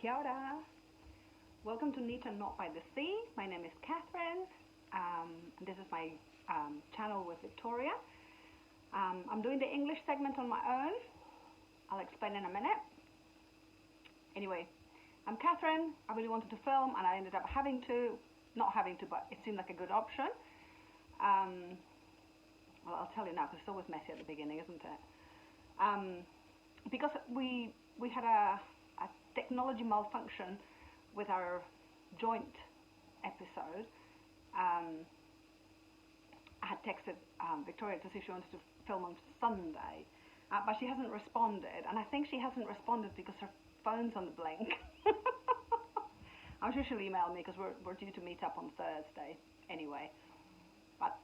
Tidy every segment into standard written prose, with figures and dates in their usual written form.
Kia ora. Welcome to Neat and Not by the Sea. My name is Catherine. This is my channel with Victoria. I'm doing the English segment on my own. I'll explain in a minute. Anyway, I'm Catherine. I really wanted to film and I ended up not having to, but it seemed like a good option. Well, I'll tell you now because it's always messy at the beginning, isn't it? Because we had a technology malfunction with our joint episode. I had texted Victoria to see if she wanted to film on Sunday, but she hasn't responded, and I think she hasn't responded because her phone's on the blink. I'm sure she'll email me because we're due to meet up on Thursday anyway, but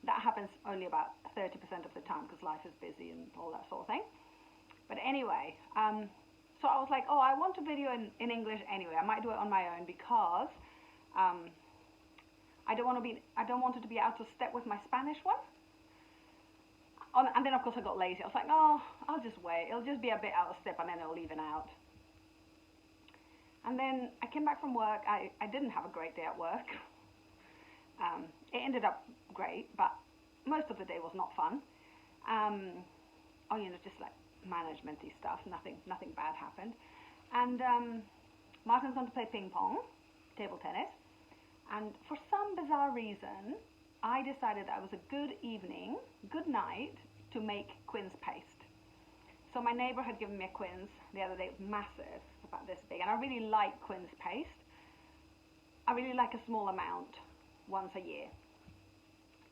that happens only about 30% of the time because life is busy and all that sort of thing. But anyway, so I was like, oh, I want a video in English anyway. I might do it on my own because I don't want it to be out of step with my Spanish one. And then of course I got lazy. I was like, oh, I'll just wait. It'll just be a bit out of step and then it'll even out. And then I came back from work. I didn't have a great day at work. It ended up great, but most of the day was not fun. Just like management-y stuff. Nothing bad happened. And Martin's gone to play ping pong, table tennis. And for some bizarre reason, I decided that it was a good night to make quince paste. So my neighbor had given me a quince the other day. It was massive, about this big. And I really like quince paste. I really like a small amount once a year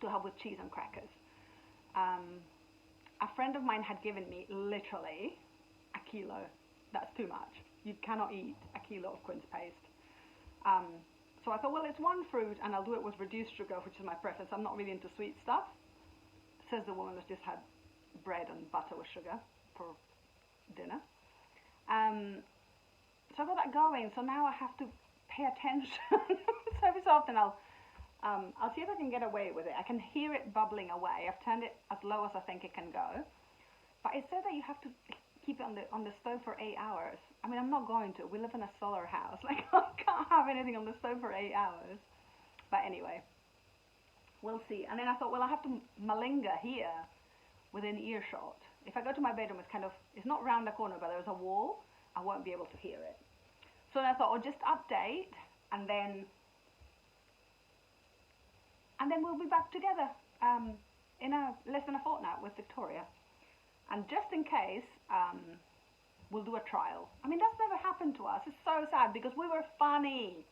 to have with cheese and crackers. A friend of mine had given me literally a kilo. That's too much. You cannot eat a kilo of quince paste. So I thought, well, it's one fruit and I'll do it with reduced sugar, which is my preference. I'm not really into sweet stuff. Says the woman that's just had bread and butter with sugar for dinner. So I got that going. So now I have to pay attention. So every so often I'll see if I can get away with it. I can hear it bubbling away. I've turned it as low as I think it can go. But it said that you have to keep it on the stove for 8 hours. I mean, I'm not going to. We live in a solar house. Like, I can't have anything on the stove for 8 hours. But anyway, we'll see. And then I thought, well, I have to malinger here within earshot. If I go to my bedroom, it's not round the corner, but there's a wall. I won't be able to hear it. So then I thought, I'll just update and then we'll be back together in less than a fortnight with Victoria. And just in case, we'll do a trial. I mean, that's never happened to us. It's so sad because we were funny.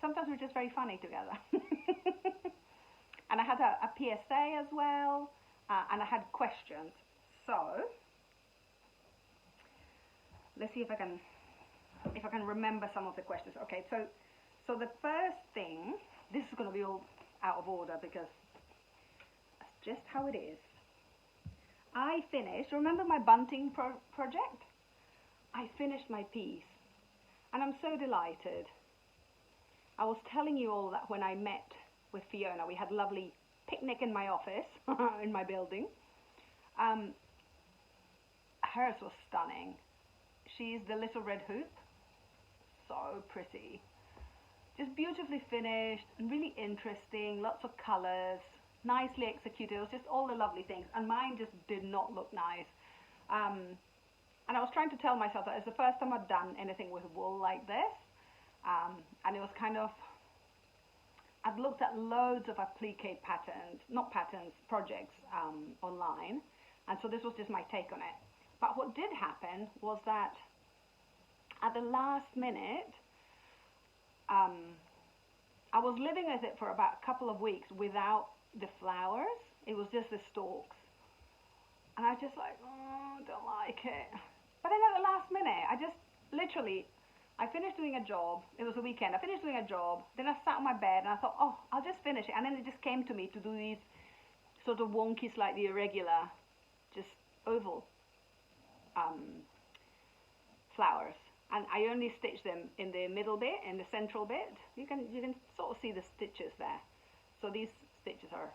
Sometimes we're just very funny together. And I had a PSA as well, and I had questions. So let's see if I can remember some of the questions. Okay, so the first thing. This is going to be all out of order because that's just how it is. I finished, remember my Bunting project? I finished my piece and I'm so delighted. I was telling you all that when I met with Fiona, we had a lovely picnic in my office, in my building. Hers was stunning. She's the little red hoop. So pretty. Just beautifully finished and really interesting, lots of colors, nicely executed. It was just all the lovely things, and mine just did not look nice. And I was trying to tell myself that it's the first time I'd done anything with wool like this, and it was I'd looked at loads of applique projects online, and so this was just my take on it. But what did happen was that at the last minute, I was living with it for about a couple of weeks without the flowers. It was just the stalks. And I was just like, oh, I don't like it. But then at the last minute, I finished doing a job. It was a weekend. I finished doing a job. Then I sat on my bed and I thought, oh, I'll just finish it. And then it just came to me to do these sort of wonky, slightly irregular, just oval flowers. And I only stitched them in the middle bit, in the central bit. You can sort of see the stitches there. So these stitches are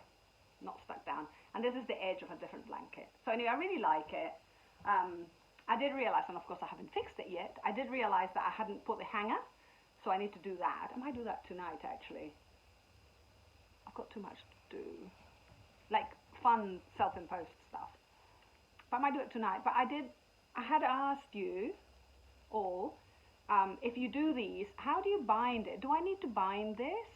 not stuck down. And this is the edge of a different blanket. So anyway, I really like it. I did realize, and of course I haven't fixed it yet, I did realize that I hadn't put the hanger, so I need to do that. I might do that tonight actually. I've got too much to do, like fun self-imposed stuff. But I might do it tonight. But I had asked you all, if you do these, how do you bind it? Do I need to bind this?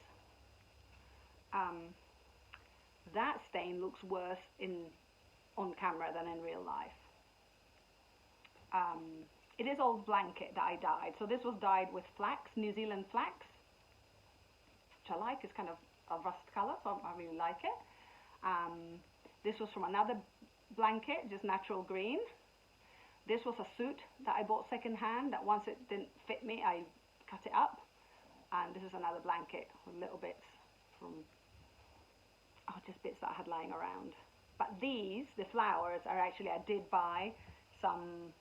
That stain looks worse on camera than in real life. It is old blanket that I dyed. So this was dyed with flax, New Zealand flax, which I like. It's kind of a rust color, so I really like it. This was from another blanket, just natural green. This was a suit that I bought secondhand, that once it didn't fit me, I cut it up. And this is another blanket with little bits from, just bits that I had lying around. But these, the flowers, are actually, I did buy some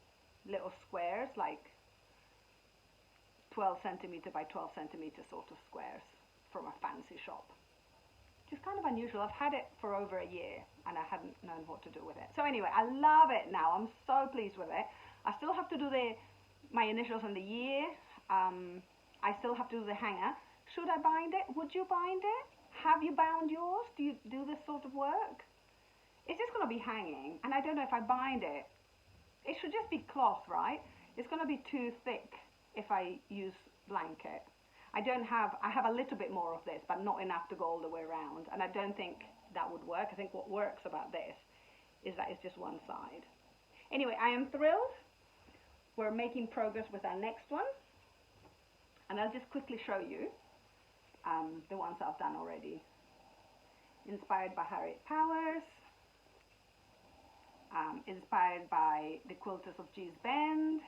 little squares, like 12 centimeter by 12 centimeter sort of squares from a fancy shop. Which is kind of unusual. I've had it for over a year and I hadn't known what to do with it. So anyway, I love it now. I'm so pleased with it. I still have to do my initials and the year. I still have to do the hanger. Should I bind it? Would you bind it? Have you bound yours? Do you do this sort of work? It's just going to be hanging, and I don't know if I bind it. It should just be cloth, right? It's going to be too thick if I use blanket. I have a little bit more of this, but not enough to go all the way around, and I don't think that would work. I think what works about this is that it's just one side. Anyway, I am thrilled. We're making progress with our next one, and I'll just quickly show you the ones I've done already. Inspired by Harriet Powers, inspired by the quilters of Gee's Bend,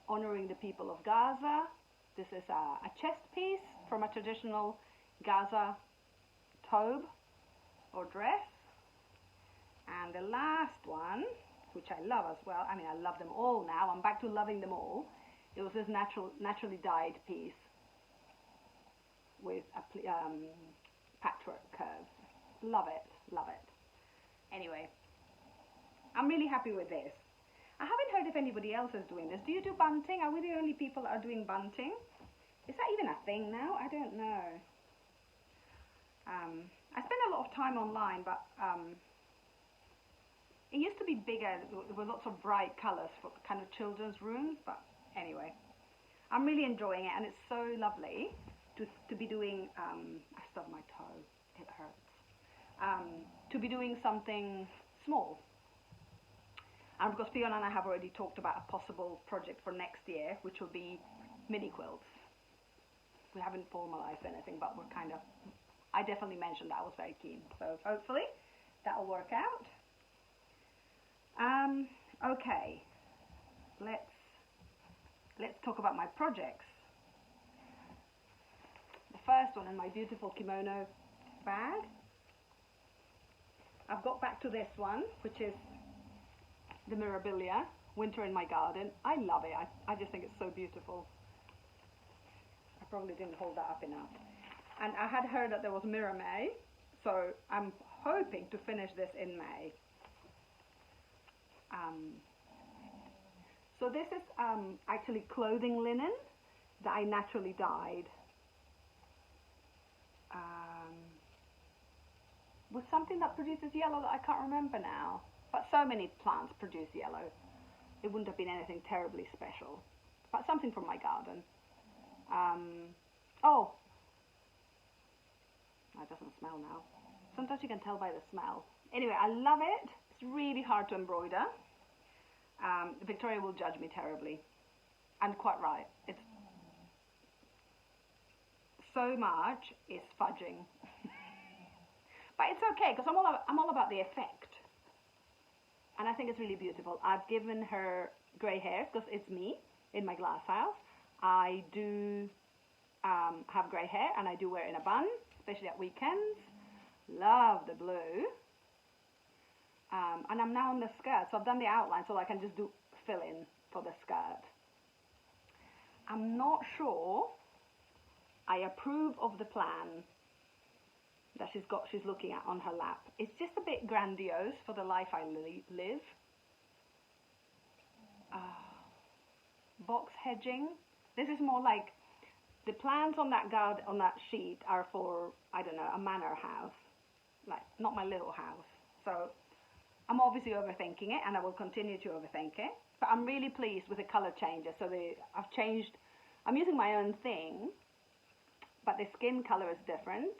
honoring the people of Gaza. This is a chest piece from a traditional Gaza tobe or dress. And the last one, which I love as well, I mean I love them all now, I'm back to loving them all. It was this naturally dyed piece with a patchwork curves. Love it, love it. Anyway, I'm really happy with this. I haven't heard if anybody else is doing this. Do you do bunting? Are we the only people that are doing bunting? Is that even a thing now? I don't know. I spend a lot of time online, but it used to be bigger. There were lots of bright colors for kind of children's rooms, but anyway, I'm really enjoying it, and it's so lovely to be doing, I stubbed my toe, it hurts, to be doing something small. And of course Fiona and I have already talked about a possible project for next year, which will be mini quilts. We haven't formalized anything, but we're kind of, I definitely mentioned that I was very keen, so hopefully that will work out. Okay, let's talk about my projects. The first one in my beautiful kimono bag. I've got back to this one, which is the Mirabilia, Winter in My Garden. I love it. I just think it's so beautiful. I probably didn't hold that up enough. And I had heard that there was Mirror May, so I'm hoping to finish this in May. So this is actually clothing linen that I naturally dyed with something that produces yellow that I can't remember now. But so many plants produce yellow. It wouldn't have been anything terribly special, but something from my garden. Oh, that doesn't smell now. Sometimes you can tell by the smell. Anyway, I love it. It's really hard to embroider. Victoria will judge me terribly, and quite right. It's so much is fudging, but it's okay because I'm all about the effect, and I think it's really beautiful. I've given her grey hair because it's me in my glass house. I do have grey hair, and I do wear it in a bun, especially at weekends. Love the blue. And I'm now on the skirt, so I've done the outline so I can just do fill-in for the skirt. I'm not sure I approve of the plan that she's looking at on her lap. It's just a bit grandiose for the life I live. Box hedging. This is more like the plans on that sheet are for, I don't know, a manor house, like not my little house. So I'm obviously overthinking it, and I will continue to overthink it. But I'm really pleased with the color changes. So I've changed. I'm using my own thing, but the skin color is different.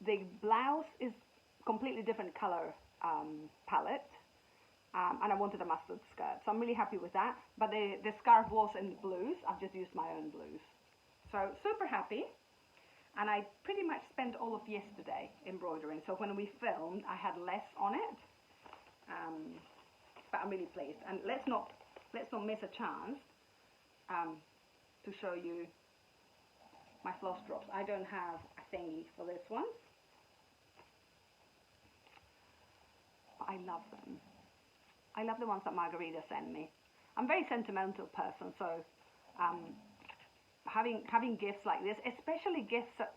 The blouse is completely different color palette. And I wanted a mustard skirt, so I'm really happy with that. But the scarf was in blues. I've just used my own blues. So super happy. And I pretty much spent all of yesterday embroidering. So when we filmed, I had less on it. But I'm really pleased. And let's not miss a chance to show you my floss drops. I don't have a thingy for this one. But I love them. I love the ones that Margarita sent me. I'm a very sentimental person, so having gifts like this, especially gifts that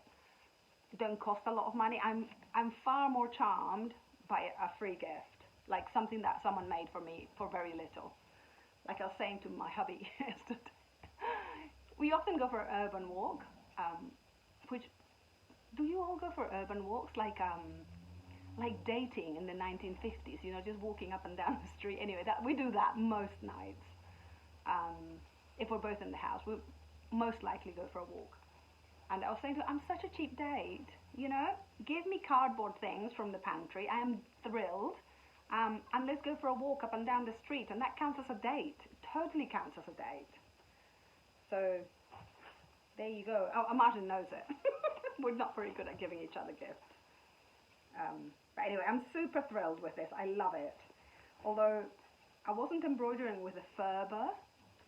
don't cost a lot of money, I'm far more charmed by a free gift, like something that someone made for me for very little. Like I was saying to my hubby yesterday, we often go for an urban walk. Do you all go for urban walks like dating in the 1950s, you know, just walking up and down the street? Anyway, we do that most nights. If we're both in the house, we'll most likely go for a walk. And I was saying to her, I'm such a cheap date, you know, give me cardboard things from the pantry. I am thrilled. And let's go for a walk up and down the street, and that counts as a date. It totally counts as a date. So there you go. Oh, Martin knows it. We're not very good at giving each other gifts. But anyway, I'm super thrilled with this. I love it. Although I wasn't embroidering with a fervor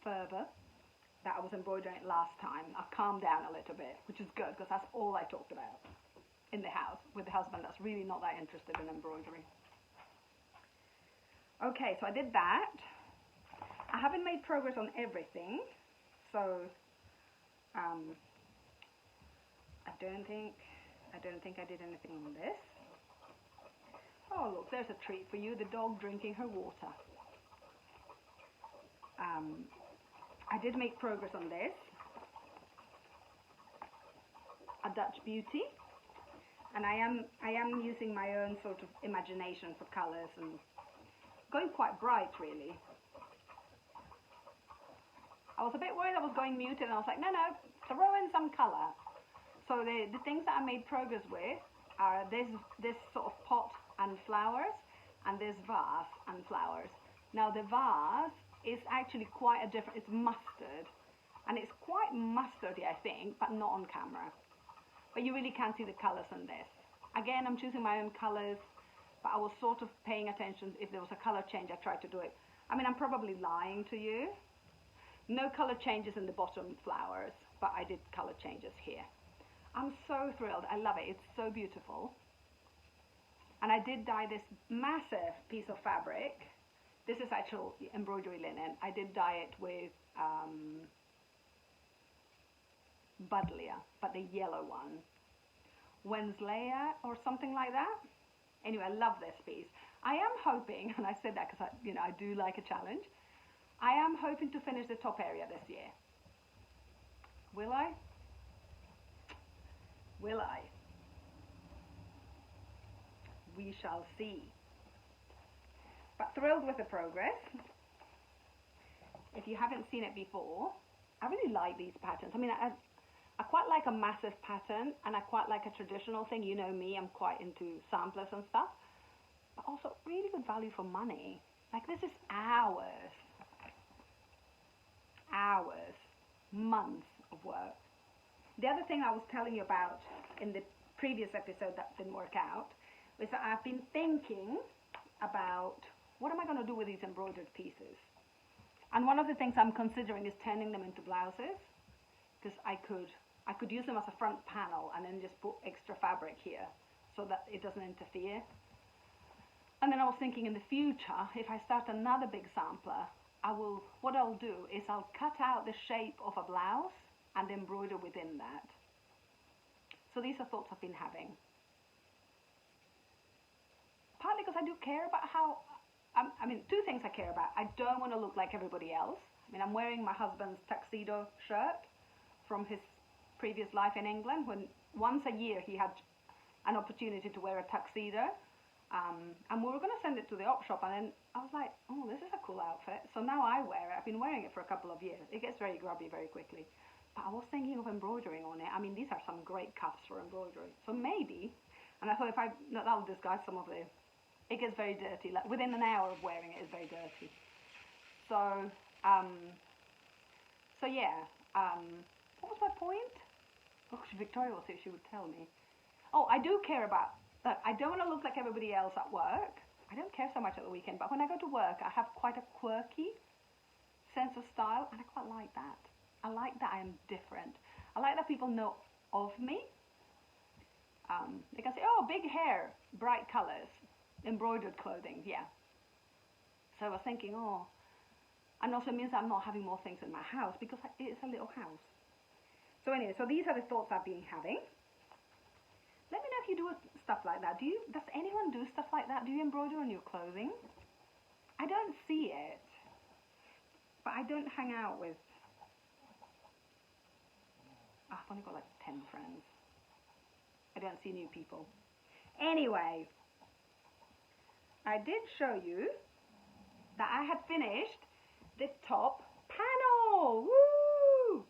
that I was embroidering last time. I've calmed down a little bit, which is good, because that's all I talked about in the house with the husband that's really not that interested in embroidery. Okay, so I did that. I haven't made progress on everything, so I don't think I did anything on this. Oh, look, there's a treat for you, the dog drinking her water. I did make progress on this. A Dutch Beauty. And I am using my own sort of imagination for colours and going quite bright, really. I was a bit worried I was going muted, and I was like, no, throw in some colour. So the things that I made progress with are this sort of pot and flowers, and this vase and flowers. Now the vase is actually quite a different, it's mustard, and it's quite mustardy, I think, but not on camera. But you really can't see the colours in this. Again, I'm choosing my own colours, but I was sort of paying attention. If there was a colour change, I tried to do it. I mean, I'm probably lying to you. No colour changes in the bottom flowers, but I did colour changes here. I'm so thrilled. I love it. It's so beautiful. And I did dye this massive piece of fabric. This is actual embroidery linen. I did dye it with Buddleia, but the yellow one. Wenslea or something like that. Anyway, I love this piece. I am hoping, and I said that because I do like a challenge, I am hoping to finish the top area this year. Will I? Will I? We shall see. But thrilled with the progress. If you haven't seen it before, I really like these patterns. I mean, I quite like a massive pattern, and I quite like a traditional thing. You know me, I'm quite into samplers and stuff. But also really good value for money. Like, this is hours, months of work. The other thing I was telling you about in the previous episode that didn't work out was that I've been thinking about what am I going to do with these embroidered pieces. And one of the things I'm considering is turning them into blouses, because I could use them as a front panel and then just put extra fabric here so that it doesn't interfere. And then I was thinking in the future, if I start another big sampler, what I'll do is I'll cut out the shape of a blouse and embroider within that. So these are thoughts I've been having. partly because I do care about how, I mean, two things I care about. I don't want to look like everybody else. I mean, I'm wearing my husband's tuxedo shirt from his previous life in England, when once a year he had an opportunity to wear a tuxedo. And we were going to send it to the op shop, and then I was like, oh, this is a cool outfit. So now I wear it. I've been wearing it for a couple of years. It gets very grubby very quickly. But I was thinking of embroidering on it. I mean, these are some great cuffs for embroidery. So maybe, and I thought that'll disguise some of the, it gets very dirty. Like within an hour of wearing it, it's very dirty. So, yeah. What was my point? Oh, Victoria will see if she would tell me. Oh, I do care about that. I don't want to look like everybody else at work. I don't care so much at the weekend, but when I go to work, I have quite a quirky sense of style, and I quite like that. I like that I am different. I like that people know of me. They can say, oh, big hair, bright colors, embroidered clothing, yeah. So I was thinking, oh, and also means I'm not having more things in my house, because it's a little house. So anyway, so these are the thoughts I've been having. Let me know if you do stuff like that. Does anyone do stuff like that? Do you embroider on your clothing? I don't see it, but I don't hang out with, I've only got like 10 friends. I don't see new people. Anyway, I did show you that I had finished the top panel. Woo!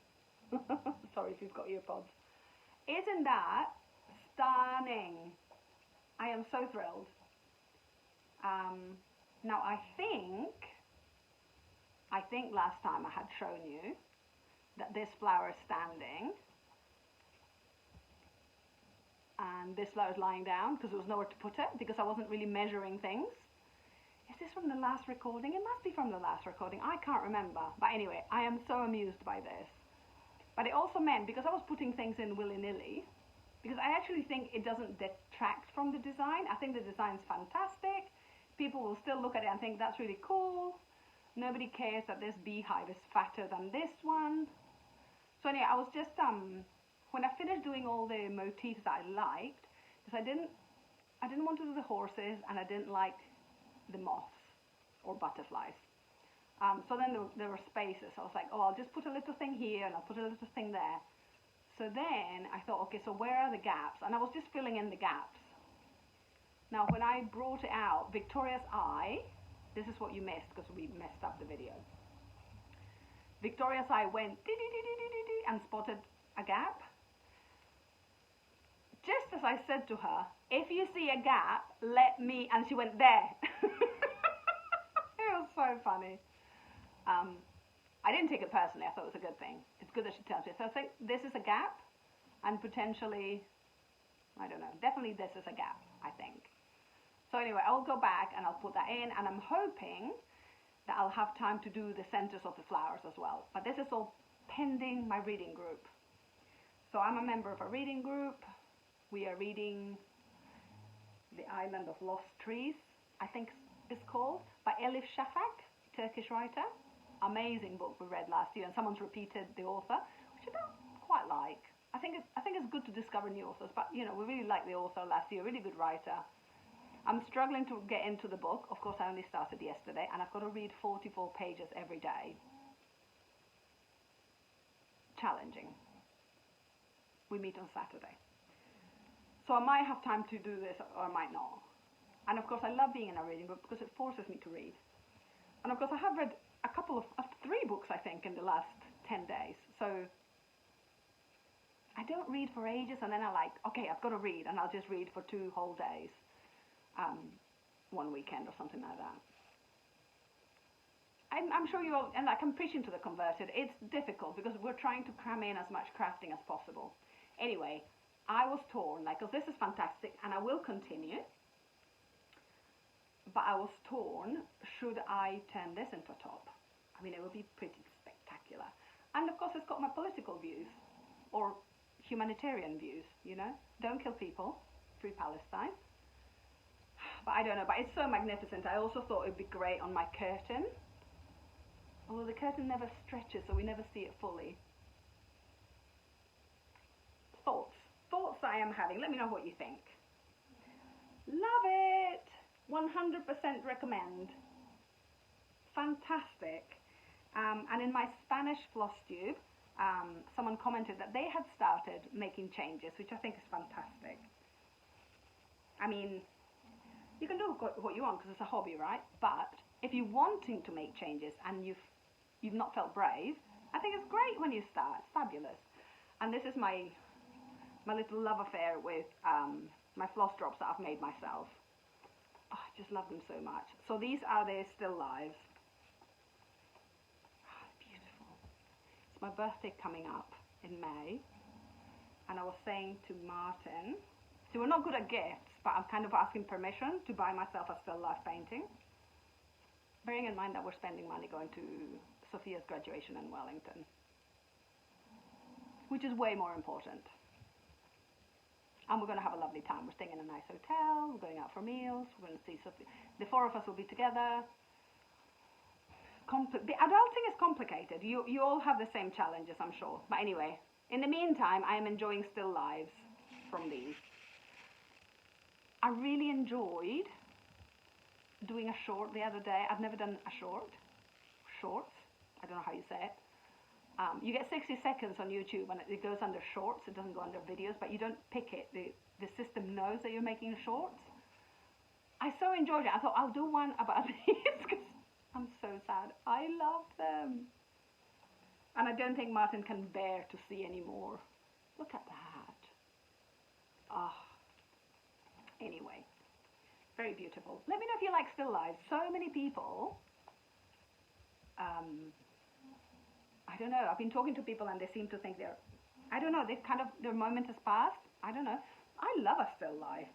Sorry if you've got earpods. Isn't that stunning? I am so thrilled. Now I think last time I had shown you that this flower is standing and this flower is lying down because there was nowhere to put it, because I wasn't really measuring things. Is this from the last recording? It must be from the last recording. I can't remember. But anyway, I am so amused by this. But it also meant, because I was putting things in willy-nilly, because I actually think it doesn't detract from the design. I think the design's fantastic. People will still look at it and think that's really cool. Nobody cares that this beehive is fatter than this one. So anyway, I was just, when I finished doing all the motifs that I liked, because I didn't want to do the horses, and I didn't like the moths or butterflies. So then there were spaces. I was like, oh, I'll just put a little thing here, and I'll put a little thing there. So then I thought, okay, so where are the gaps? And I was just filling in the gaps. Now, when I brought it out, Victoria's eye, this is what you missed because we messed up the video. Victoria's eye went and spotted a gap. Just as I said to her, if you see a gap, let me, and she went there. It was so funny. I didn't take it personally. I thought it was a good thing. It's good that she tells me. So I think this is a gap, and potentially, I don't know, definitely this is a gap, I think. So anyway, I'll go back and I'll put that in, and I'm hoping that I'll have time to do the centers of the flowers as well. But this is all pending my reading group. So I'm a member of a reading group. We are reading The Island of Lost Trees, I think it's called, by Elif Shafak, Turkish writer. Amazing book we read last year, and someone's repeated the author, which I don't quite like. I think it's good to discover new authors, but you know, we really liked the author last year, really good writer. I'm struggling to get into the book. Of course, I only started yesterday, and I've got to read 44 pages every day. Challenging. We meet on Saturday. So I might have time to do this, or I might not. And of course, I love being in a reading group because it forces me to read. And of course, I have read a couple of 3 books, I think, in the last 10 days. So I don't read for ages, and then I like, okay, I've got to read, and I'll just read for 2 whole days, one weekend or something like that. I'm sure you all, and like I'm preaching to the converted, it's difficult because we're trying to cram in as much crafting as possible. Anyway, I was torn, like, because this is fantastic, and I will continue. But I was torn, should I turn this into a top? I mean, it would be pretty spectacular. And of course, it's got my political views, or humanitarian views, you know? Don't kill people, free Palestine. But I don't know, but it's so magnificent. I also thought it would be great on my curtain. Although the curtain never stretches, so we never see it fully. Thoughts I am having. Let me know what you think. Love it! 100% recommend. Fantastic. And in my Spanish floss tube, someone commented that they had started making changes, which I think is fantastic. I mean, you can do what you want because it's a hobby, right? But if you're wanting to make changes and you've not felt brave, I think it's great when you start. It's fabulous. And this is my little love affair with my floss drops that I've made myself. Oh, I just love them so much. So these are their still lives. Oh, beautiful. It's my birthday coming up in May, and I was saying to Martin, so we're not good at gifts, but I'm kind of asking permission to buy myself a still life painting, bearing in mind that we're spending money going to Sophia's graduation in Wellington, which is way more important. And we're going to have a lovely time. We're staying in a nice hotel, we're going out for meals, we're going to see Sophia. The four of us will be together. The adulting is complicated. You all have the same challenges, I'm sure. But anyway, in the meantime, I am enjoying still lives from these. I really enjoyed doing a short the other day. I've never done a shorts. I don't know how you say it. You get 60 seconds on YouTube and it goes under shorts. It doesn't go under videos, but you don't pick it. The system knows that you're making shorts. I so enjoyed it. I thought I'll do one about these because I'm so sad. I love them. And I don't think Martin can bear to see any more. Look at that. Oh. Anyway, very beautiful. Let me know if you like still lives. So many people, I don't know, I've been talking to people and they seem to think I don't know, their moment has passed. I don't know. I love a still life.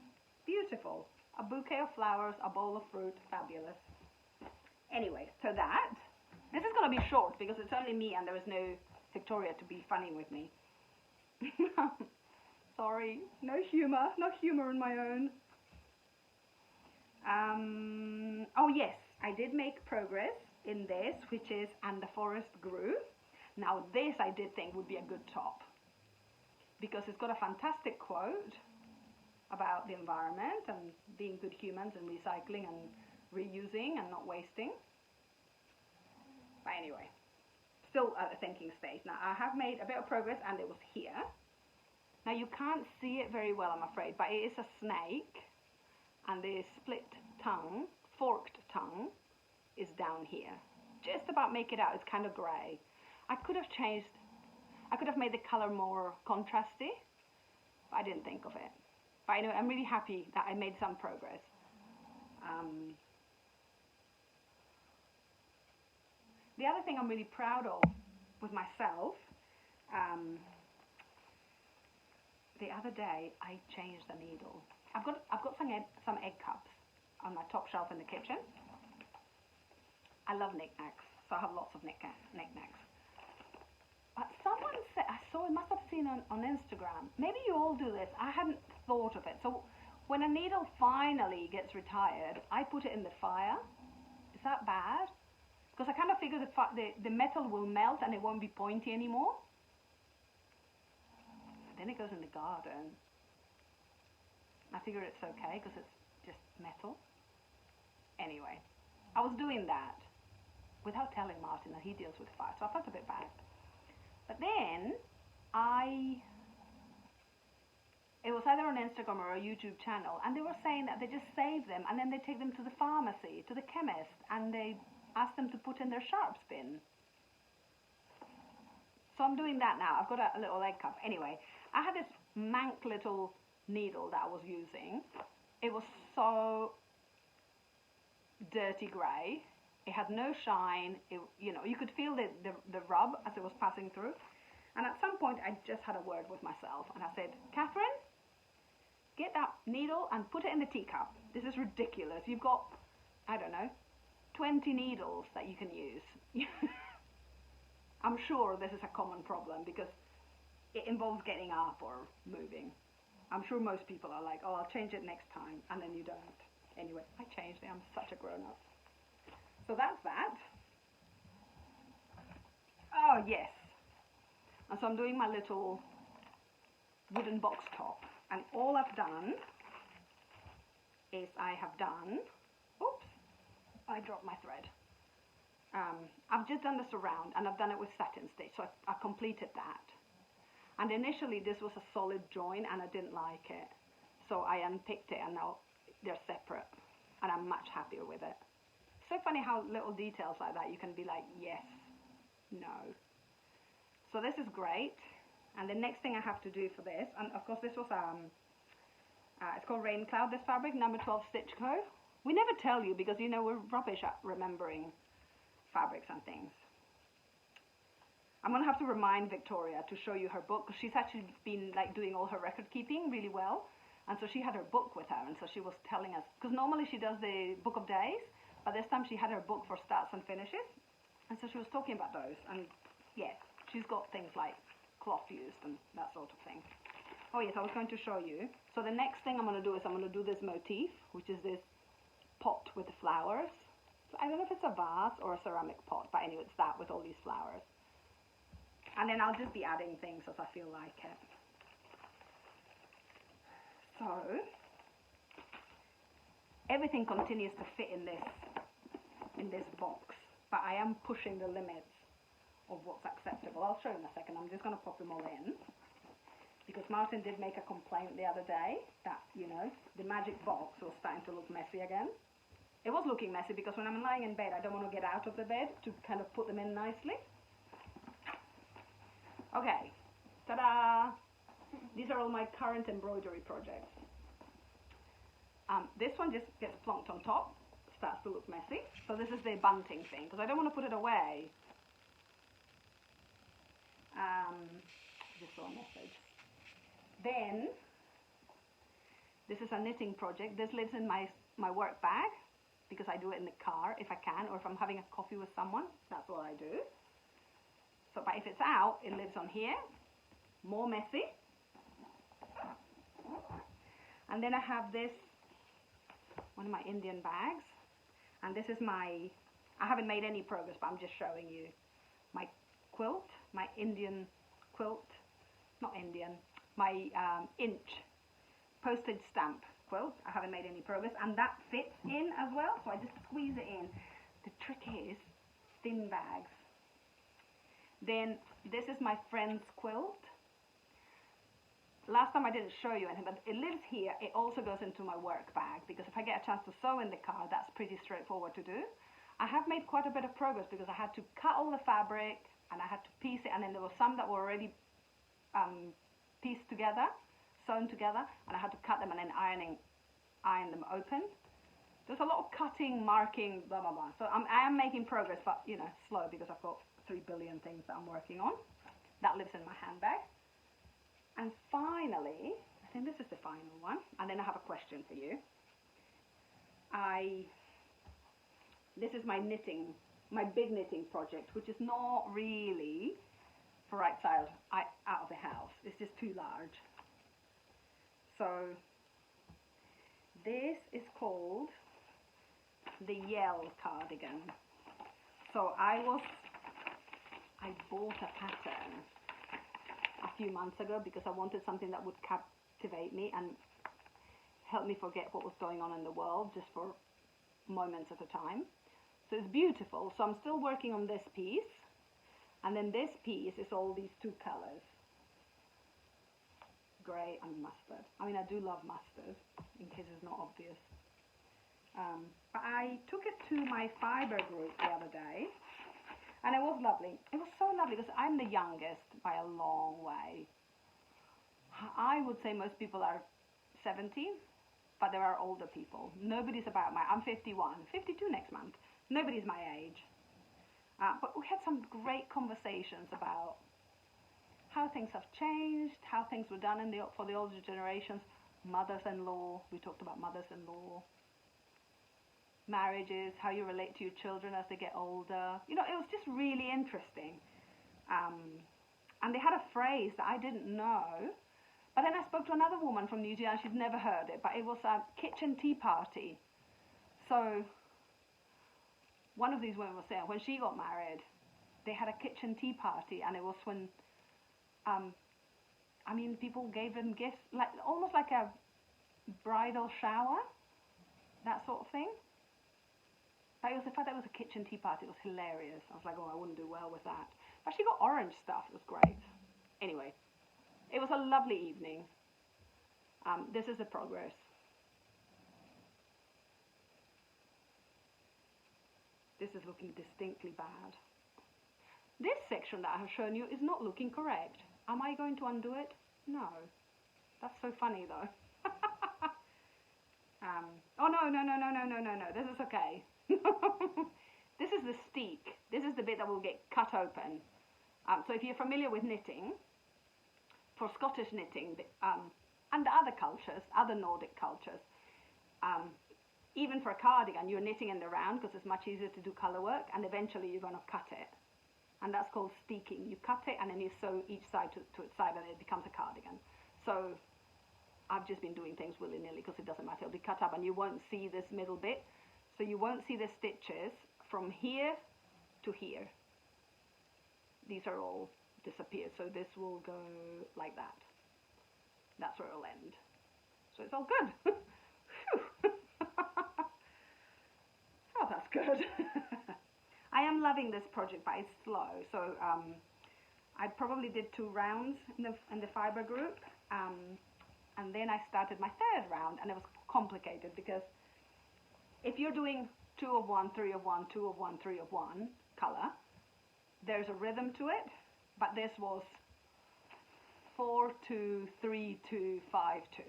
Beautiful. A bouquet of flowers, a bowl of fruit, fabulous. Anyway, so this is going to be short because it's only me and there is no Victoria to be funny with me. Sorry, no humor in my own. Oh yes, I did make progress in this, which is "And the Forest Grew." Now this I did think would be a good top because it's got a fantastic quote about the environment and being good humans and recycling and reusing and not wasting. But anyway, still at a thinking stage. Now I have made a bit of progress and it was here. Now you can't see it very well, I'm afraid, but it is a snake and the split tongue, forked tongue, is down here. Just about make it out, it's kind of grey. I could have made the colour more contrasty, but I didn't think of it. But anyway, I'm really happy that I made some progress. The other thing I'm really proud of with myself, the other day I changed the needle. I've got some egg cups on my top shelf in the kitchen. I love knickknacks, so I have lots of knickknacks. But someone said, I saw, it must have seen on Instagram, maybe you all do this, I hadn't thought of it. So when a needle finally gets retired, I put it in the fire. Is that bad? Because I kind of figure the metal will melt and it won't be pointy anymore. Then it goes in the garden. I figure it's okay because it's just metal. Anyway, I was doing that without telling Martin that he deals with fire, so I felt a bit bad. But then it was either on Instagram or a YouTube channel, and they were saying that they just save them and then they take them to the pharmacy, to the chemist, and they ask them to put in their sharps bin. So I'm doing that now. I've got a little egg cup. Anyway, I had this mank little needle that I was using. It was so dirty grey. It had no shine. You could feel the rub as it was passing through. And at some point, I just had a word with myself. And I said, Catherine, get that needle and put it in the teacup. This is ridiculous. You've got, I don't know, 20 needles that you can use. I'm sure this is a common problem because it involves getting up or moving. I'm sure most people are like, oh, I'll change it next time. And then you don't. Anyway, I changed it. I'm such a grown-up. So that's that. Oh, yes. And so I'm doing my little wooden box top. And all I've done is I have done I dropped my thread. I've just done the surround, and I've done it with satin stitch, so I completed that. And initially this was a solid join, and I didn't like it, so I unpicked it, and now they're separate, and I'm much happier with it. So funny how little details like that you can be like, yes, no. So this is great. And the next thing I have to do for this, and of course this was it's called Rain Cloud, this fabric, number 12 Stitch Co. We never tell you because, you know, we're rubbish at remembering fabrics and things. I'm going to have to remind Victoria to show you her book, because she's actually been like doing all her record keeping really well. And so she had her book with her, and so she was telling us, because normally she does the book of days, but this time she had her book for starts and finishes. And so she was talking about those, and yes, she's got things like cloth used and that sort of thing. Oh yes, I was going to show you. So the next thing I'm going to do is I'm going to do this motif, which is this pot with the flowers. So I don't know if it's a vase or a ceramic pot, but anyway, it's that with all these flowers. And then I'll just be adding things as I feel like it. So everything continues to fit in this box, but I am pushing the limits of what's acceptable. I'll show you in a second. I'm just going to pop them all in, because Martin did make a complaint the other day that, you know, the magic box was starting to look messy again. It was looking messy because when I'm lying in bed, I don't want to get out of the bed to kind of put them in nicely. Okay, ta-da! These are all my current embroidery projects. This one just gets plonked on top, starts to look messy. So this is the bunting thing, because I don't want to put it away. Just saw a message. Then, this is a knitting project. This lives in my work bag, because I do it in the car if I can, or if I'm having a coffee with someone, that's what I do. So, but if it's out, it lives on here, more messy. And then I have this, one of my Indian bags, and this is I haven't made any progress, but I'm just showing you my quilt, my Indian quilt, not Indian, my inch postage stamp quilt. I haven't made any progress, and that fits in as well, so I just squeeze it in. The trick is thin bags. Then this is my friend's quilt. Last time I didn't show you anything, but it lives here. It also goes into my work bag, because if I get a chance to sew in the car, that's pretty straightforward to do. I have made quite a bit of progress, because I had to cut all the fabric, and I had to piece it, and then there were some that were already pieced together, sewn together, and I had to cut them and then iron them open. There's a lot of cutting, marking, blah, blah, blah. So I am making progress, but, you know, slow, because I've got 3 billion things that I'm working on. That lives in my handbag. And finally, I think this is the final one, and then I have a question for you. This is my knitting, my big knitting project, which is not really for right side out of the house. It's just too large. So this is called the Yell cardigan. So I bought a pattern a few months ago, because I wanted something that would captivate me and help me forget what was going on in the world, just for moments at a time. So it's beautiful. So I'm still working on this piece, and then this piece is all these 2 colors, grey and mustard. I mean, I do love mustard, in case it's not obvious. But I took it to my fibre group the other day, and it was lovely. It was so lovely, because I'm the youngest by a long way. I would say most people are 70, but there are older people. Nobody's about I'm 51, 52 next month. Nobody's my age. But we had some great conversations about how things have changed, how things were done for the older generations, mothers-in-law. We talked about mothers-in-law. Marriages, how you relate to your children as they get older. You know, it was just really interesting. And they had a phrase that I didn't know, but then I spoke to another woman from New Zealand. She'd never heard it, but it was a kitchen tea party. So one of these women was saying when she got married, they had a kitchen tea party, and it was when, I mean, people gave them gifts, like almost like a bridal shower, that sort of thing. But it was the fact that it was a kitchen tea party. It was hilarious. I was like, oh, I wouldn't do well with that. But she got orange stuff. It was great. Anyway, it was a lovely evening. This is the progress. This is looking distinctly bad. This section that I have shown you is not looking correct. Am I going to undo it? No. That's so funny though. Oh no. This is okay. This is the steek. This is the bit that will get cut open. So if you're familiar with knitting, for Scottish knitting, and other cultures, other Nordic cultures, even for a cardigan, you're knitting in the round because it's much easier to do colour work, and eventually you're going to cut it. And that's called steeking. You cut it and then you sew each side to its side and it becomes a cardigan. So I've just been doing things willy-nilly because it doesn't matter. It'll be cut up and you won't see this middle bit. So you won't see the stitches from here to here. These are all disappeared. So this will go like that. That's where it'll end. So it's all good. Oh, that's good. I am loving this project, but it's slow. So I probably did 2 rounds in the fibre group, and then I started my 3rd round, and it was complicated because if you're doing 2 of 1, 3 of 1, 2 of 1, 3 of 1 colour, there's a rhythm to it, but this was 4, 2, 3, 2, 5, 2.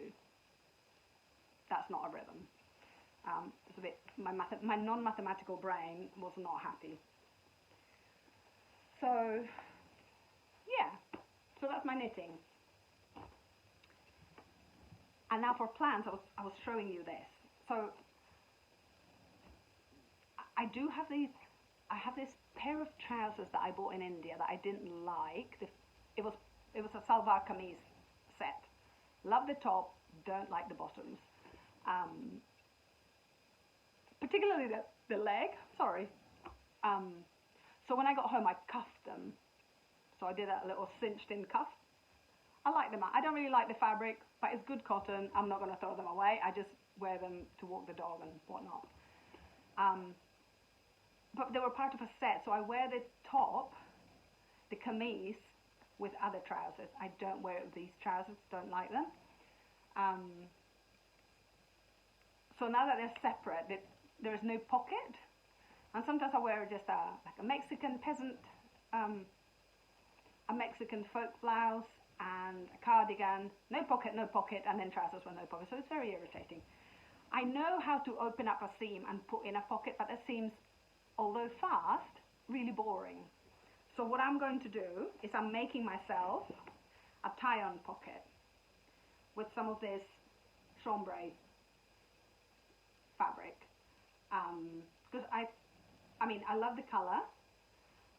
That's not a rhythm. It's a bit, my non-mathematical brain was not happy. So, yeah, so that's my knitting. And now for plans, I was showing you this. So, I have this pair of trousers that I bought in India that I didn't like. It was a salwar kameez set. Love the top, don't like the bottoms. Particularly the leg, sorry. So when I got home, I cuffed them. So I did a little cinched in cuff. I like them. I don't really like the fabric, but it's good cotton. I'm not going to throw them away. I just wear them to walk the dog and whatnot. But they were part of a set, so I wear the top, the kameez, with other trousers. I don't wear these trousers, don't like them. So now that they're separate, there is no pocket, and sometimes I wear just like a Mexican peasant, a Mexican folk blouse and a cardigan, no pocket, and then trousers with no pocket, so it's very irritating. I know how to open up a seam and put in a pocket, but that seems, although fast, really boring. So what I'm going to do is I'm making myself a tie-on pocket with some of this chambray fabric, because I love the color,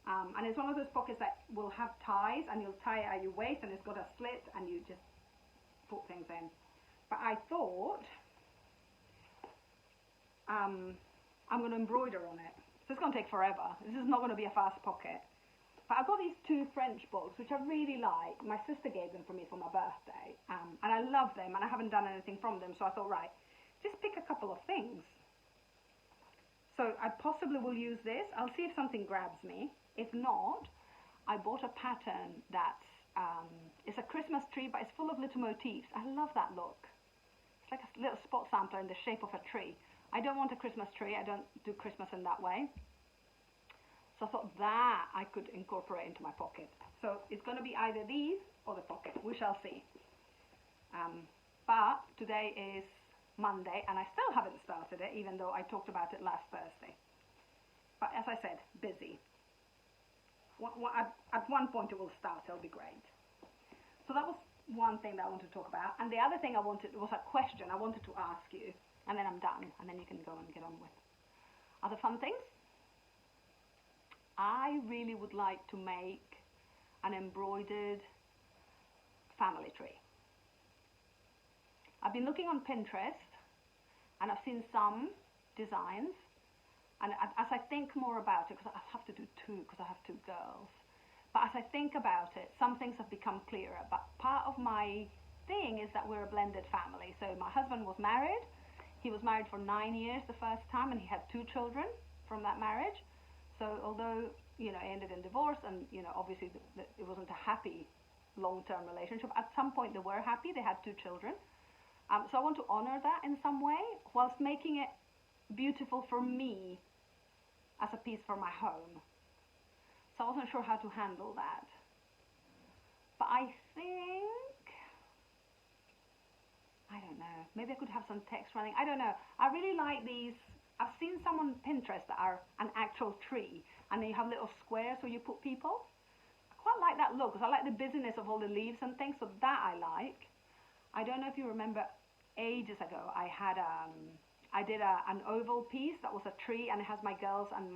and it's one of those pockets that will have ties, and you'll tie it at your waist, and it's got a slit, and you just put things in. But I thought I'm going to embroider on it, so it's going to take forever. This is not going to be a fast pocket. But I've got these 2 French books, which I really like. My sister gave them for me for my birthday, and I love them, and I haven't done anything from them, so I thought, right, just pick a couple of things. So I possibly will use this. I'll see if something grabs me. If not, I bought a pattern that's, it's a Christmas tree, but it's full of little motifs. I love that look. It's like a little spot sampler in the shape of a tree. I don't want a Christmas tree. I don't do Christmas in that way. So I thought that I could incorporate into my pocket. So it's going to be either these or the pocket. We shall see. But today is Monday, and I still haven't started it, even though I talked about it last Thursday. But as I said, busy. At one point it will start. It'll be great. So that was one thing that I wanted to talk about. And the other thing I wanted was a question I wanted to ask you, and then I'm done, and then you can go and get on with other fun things. I really would like to make an embroidered family tree. I've been looking on Pinterest, and I've seen some designs, and as I think more about it, because I have to do 2 because I have 2 girls, but as I think about it, some things have become clearer. But part of my thing is that we're a blended family. So my husband was married. He was married for 9 years the first time, and he had 2 children. from that marriage. So although, you know, it ended in divorce and, you know, obviously it wasn't a happy long-term relationship, at some point they were happy. They had 2 children. So I want to honor that in some way whilst making it beautiful for me as a piece for my home. So I wasn't sure how to handle that. But I think, I don't know, maybe I could have some text running. I don't know. I really like these. I've seen some on Pinterest that are an actual tree, and then you have little squares where you put people. I quite like that look, because I like the busyness of all the leaves and things, so that I like. I don't know if you remember, ages ago, I did an oval piece that was a tree, and it has my girls and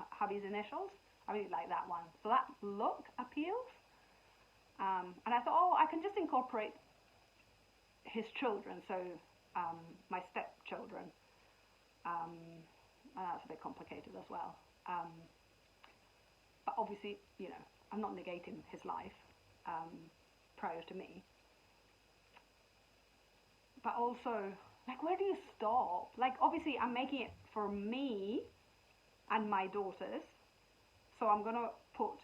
hubby's initials. I really like that one. So that look appeals. And I thought, oh, I can just incorporate his children, so my stepchildren. And that's a bit complicated as well. But obviously, you know, I'm not negating his life prior to me. But also, like, where do you stop? Like, obviously, I'm making it for me and my daughters. So I'm going to put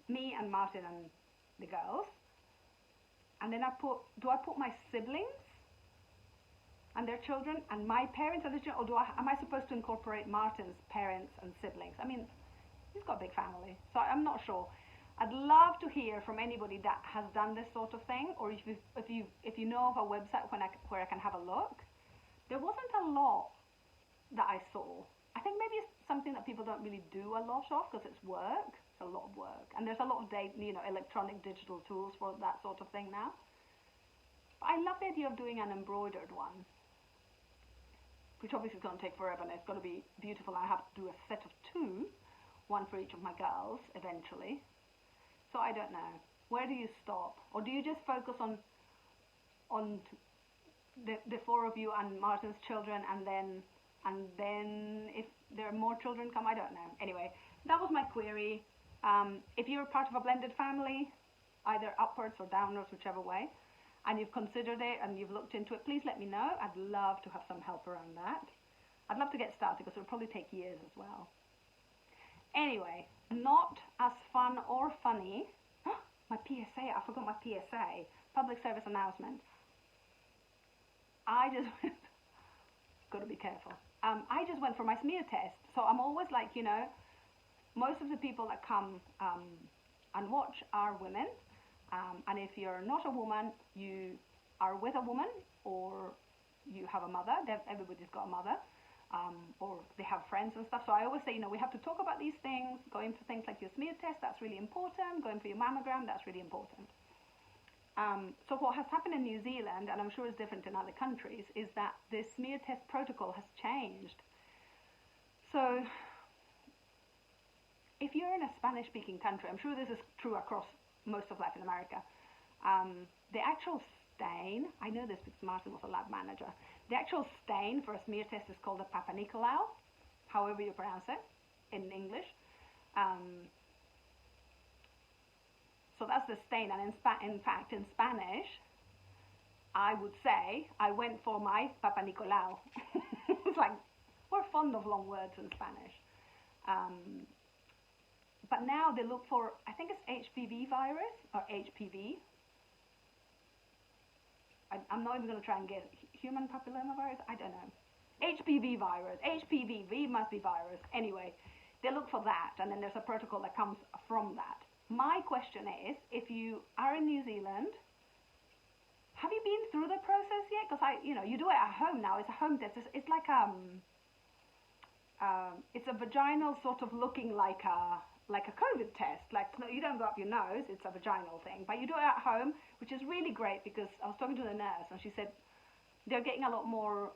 me and Martin and the girls. And then do I put my siblings and their children and my parents and their children? Or am I supposed to incorporate Martin's parents and siblings? I mean, he's got a big family. So I'm not sure. I'd love to hear from anybody that has done this sort of thing, or if you know of a website where I can have a look. There wasn't a lot that I saw. I think maybe it's something that people don't really do a lot of because it's work. It's a lot of work, and there's a lot of electronic digital tools for that sort of thing now. But I love the idea of doing an embroidered one, which obviously is going to take forever, and it's going to be beautiful. I have to do a set of 2, one for each of my girls eventually. So I don't know. Where do you stop? Or do you just focus on the 4 of you and Martin's children, and then if there are more children come, I don't know. Anyway, that was my query. If you're part of a blended family, either upwards or downwards, whichever way, and you've considered it and you've looked into it, please let me know. I'd love to have some help around that. I'd love to get started because it'll probably take years as well. Anyway, not as fun or funny. My PSA, I forgot my PSA, public service announcement. I just got to be careful. I just went for my smear test. So I'm always like, you know, most of the people that come and watch are women. And if you're not a woman, you are with a woman, or you have a mother. Everybody's got a mother. Or they have friends and stuff. So I always say, you know, we have to talk about these things. Going for things like your smear test, that's really important. Going for your mammogram, that's really important. So what has happened in New Zealand, and I'm sure it's different in other countries, is that the smear test protocol has changed. So if you're in a Spanish-speaking country, I'm sure this is true across most of Latin America, the actual stain, I know this because Martin was a lab manager, the actual stain for a smear test is called a Papa Nicolau, however you pronounce it in English. So that's the stain, and in fact, in Spanish, I would say, I went for my Papa Nicolau. It's like, we're fond of long words in Spanish. But now they look for, I think it's HPV virus, or HPV. I'm not even going to try and guess. Human papillomavirus? I don't know. HPV virus. HPV, V must be virus. Anyway, they look for that, and then there's a protocol that comes from that. My question is, if you are in New Zealand, have you been through the process yet? Because you do it at home now. It's a home test. It's like it's a vaginal sort of looking like a COVID test. Like, no, you don't go up your nose. It's a vaginal thing, but you do it at home, which is really great because I was talking to the nurse and she said they're getting a lot more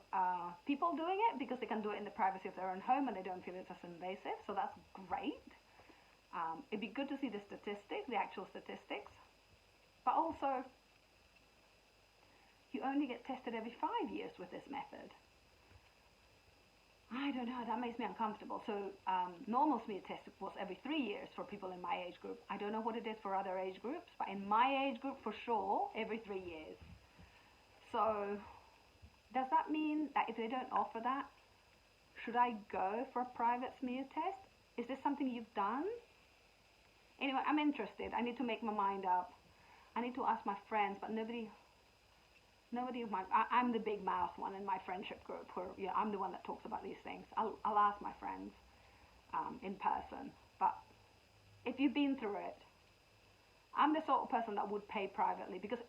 people doing it because they can do it in the privacy of their own home and they don't feel it's as invasive. So that's great. It'd be good to see the statistics, the actual statistics, but also you only get tested every 5 years with this method. I don't know, that makes me uncomfortable. So normal smear test was every 3 years for people in my age group. I don't know what it is for other age groups, but in my age group for sure, every 3 years. So does that mean that if they don't offer that, should I go for a private smear test? Is this something you've done? Anyway, I'm interested. I need to make my mind up. I need to ask my friends, but nobody of my, I'm the big mouth one in my friendship group, where I'm the one that talks about these things. I'll ask my friends in person, but if you've been through it, I'm the sort of person that would pay privately, because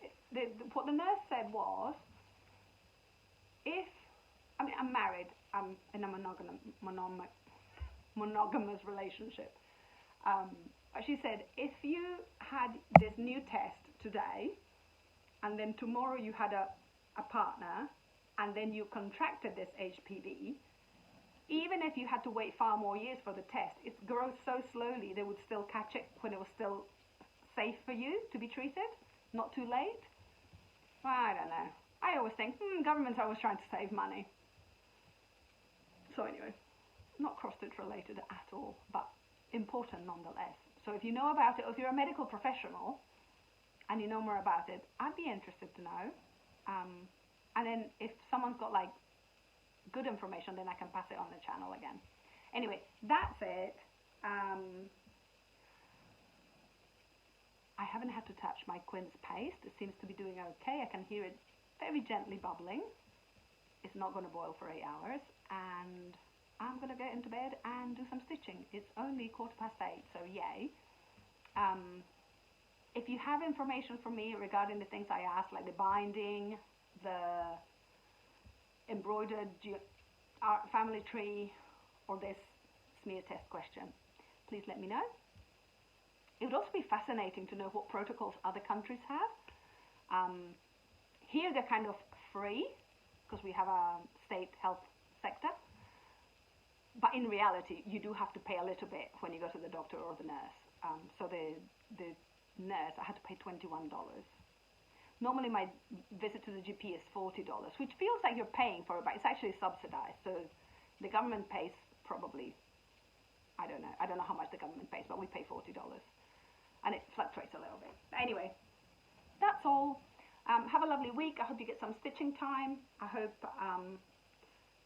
what the nurse said was, I'm married, I'm in a monogamous relationship, but she said, if you had this new test today, and then tomorrow you had a partner, and then you contracted this HPV, even if you had to wait far more years for the test, it grows so slowly they would still catch it when it was still safe for you to be treated, not too late. Well, I don't know. I always think, governments are always trying to save money. So anyway, not cross-stitch related at all, but important nonetheless. So if you know about it, or if you're a medical professional and you know more about it, I'd be interested to know. And then if someone's got like good information, then I can pass it on the channel again. Anyway, that's it. I haven't had to touch my quince paste. It seems to be doing okay. I can hear it very gently bubbling. It's not going to boil for 8 hours, and I'm going to get into bed and do some stitching. It's only 8:15, so yay. If you have information for me regarding the things I asked, like the binding, the embroidered family tree, or this smear test question, please let me know. It would also be fascinating to know what protocols other countries have. Here they're kind of free, because we have a state health sector. But in reality, you do have to pay a little bit when you go to the doctor or the nurse. So the nurse, I had to pay $21. Normally my visit to the GP is $40, which feels like you're paying for it, but it's actually subsidized. So the government pays probably, I don't know how much the government pays, but we pay $40. And it fluctuates a little bit. But anyway, that's all. Have a lovely week. I hope you get some stitching time. I hope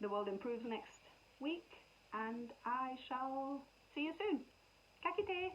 the world improves next week. And I shall see you soon. Kakite!